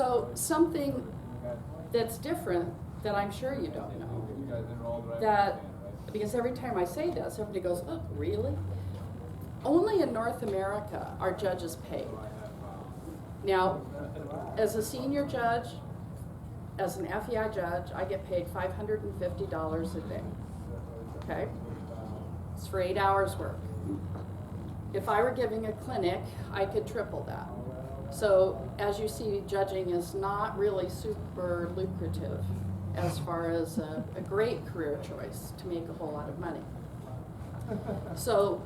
So something that's different that I'm sure you don't know, that, because every time I say this, everybody goes, oh, really? Only in North America are judges paid. Now, as a senior judge, as an FEI judge, I get paid $550 a day, okay? It's for 8 hours work. If I were giving a clinic, I could triple that. So, as you see, judging is not really super lucrative as far as a great career choice to make a whole lot of money. So,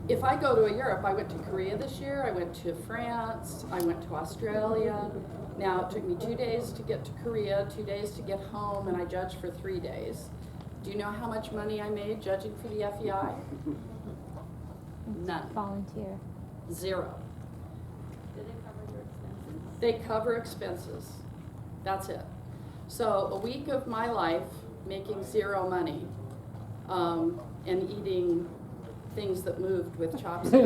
if I go to Europe, I went to Korea this year, I went to France, I went to Australia. Now, it took me 2 days to get to Korea, 2 days to get home, and I judged for 3 days. Do you know how much money I made judging for the FEI? None. Volunteer. Zero. Do they cover your expenses? They cover expenses. That's it. So a week of my life making zero money and eating things that moved with chopsticks.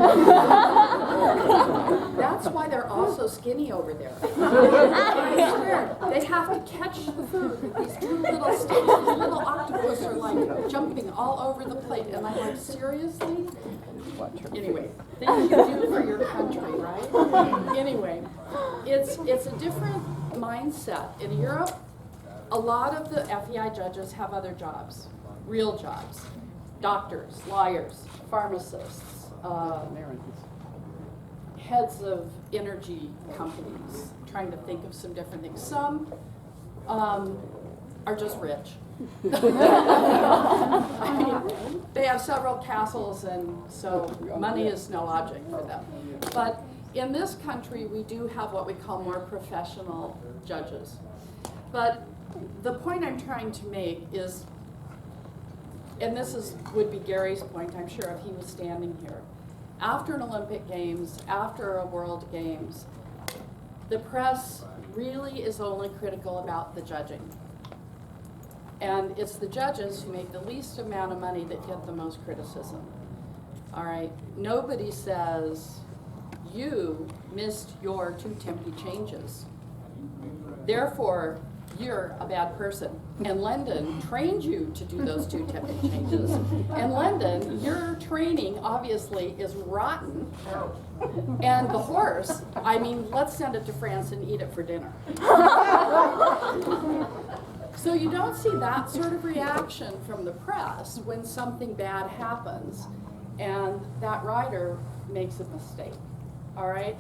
That's why they're all so skinny over there. I swear, they have to catch the food with these two little sticks. These little octopus are like jumping all over the plate. And I'm like, seriously? Anyway, things you do for your country, right? Anyway, it's a different mindset. In Europe, a lot of the FEI judges have other jobs, real jobs. Doctors, lawyers, pharmacists, heads of energy companies, trying to think of some different things. Some are just rich. I mean, they have several castles, and so money is no object for them. But in this country, we do have what we call more professional judges. But the point I'm trying to make is, and this would be Gary's point, I'm sure, if he was standing here. After an Olympic Games, after a World Games, the press really is only critical about the judging. And it's the judges who make the least amount of money that get the most criticism. All right, nobody says, you missed your 2 tempi changes. Therefore, you're a bad person. And London trained you to do those 2 tempi changes. And London, your training obviously is rotten. And the horse, I mean, let's send it to France and eat it for dinner. So you don't see that sort of reaction from the press when something bad happens and that rider makes a mistake, all right?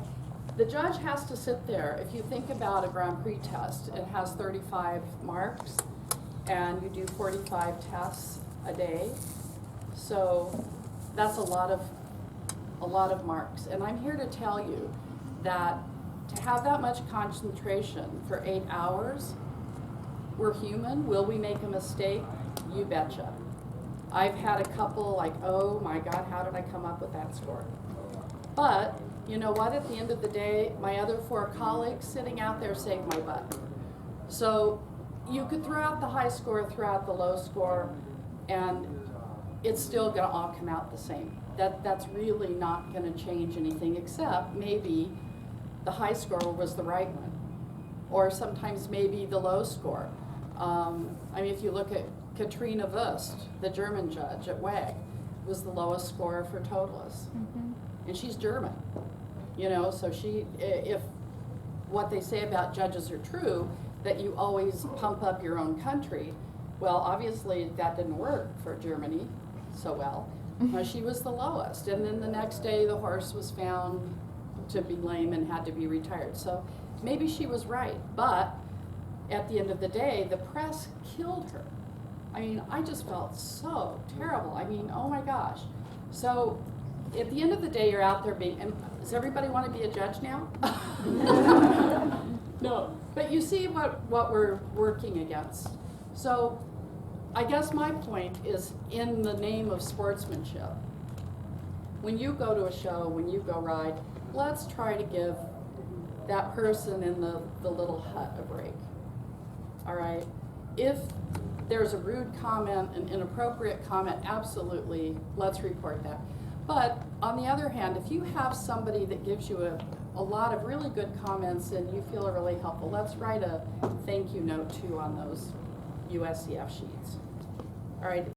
The judge has to sit there. If you think about a Grand Prix test, it has 35 marks and you do 45 tests a day. So that's a lot of marks. And I'm here to tell you that to have that much concentration for 8 hours, we're human. Will we make a mistake? You betcha. I've had a couple like, oh my God, how did I come up with that score? But you know what? At the end of the day, my other 4 colleagues sitting out there saved my butt. So you could throw out the high score, throw out the low score, and it's still going to all come out the same. That's really not going to change anything, except maybe the high score was the right one, or sometimes maybe the low score. I mean, if you look at Katrina Wust, the German judge at WAG, was the lowest score for totalists. Mm-hmm. And she's German, you know, so if what they say about judges are true, that you always pump up your own country, well, obviously that didn't work for Germany so well. She was the lowest, and then the next day the horse was found to be lame and had to be retired. So maybe she was right, but at the end of the day, the press killed her. I mean, I just felt so terrible. I mean, oh my gosh. So at the end of the day, you're out there being, and does everybody want to be a judge now? No, but you see what we're working against. So I guess my point is, in the name of sportsmanship, when you go to a show, when you go ride, let's try to give that person in the little hut a break. All right? If there's a rude comment, an inappropriate comment, absolutely, let's report that. But on the other hand, if you have somebody that gives you a lot of really good comments and you feel are really helpful, let's write a thank you note too on those USCF sheets. All right,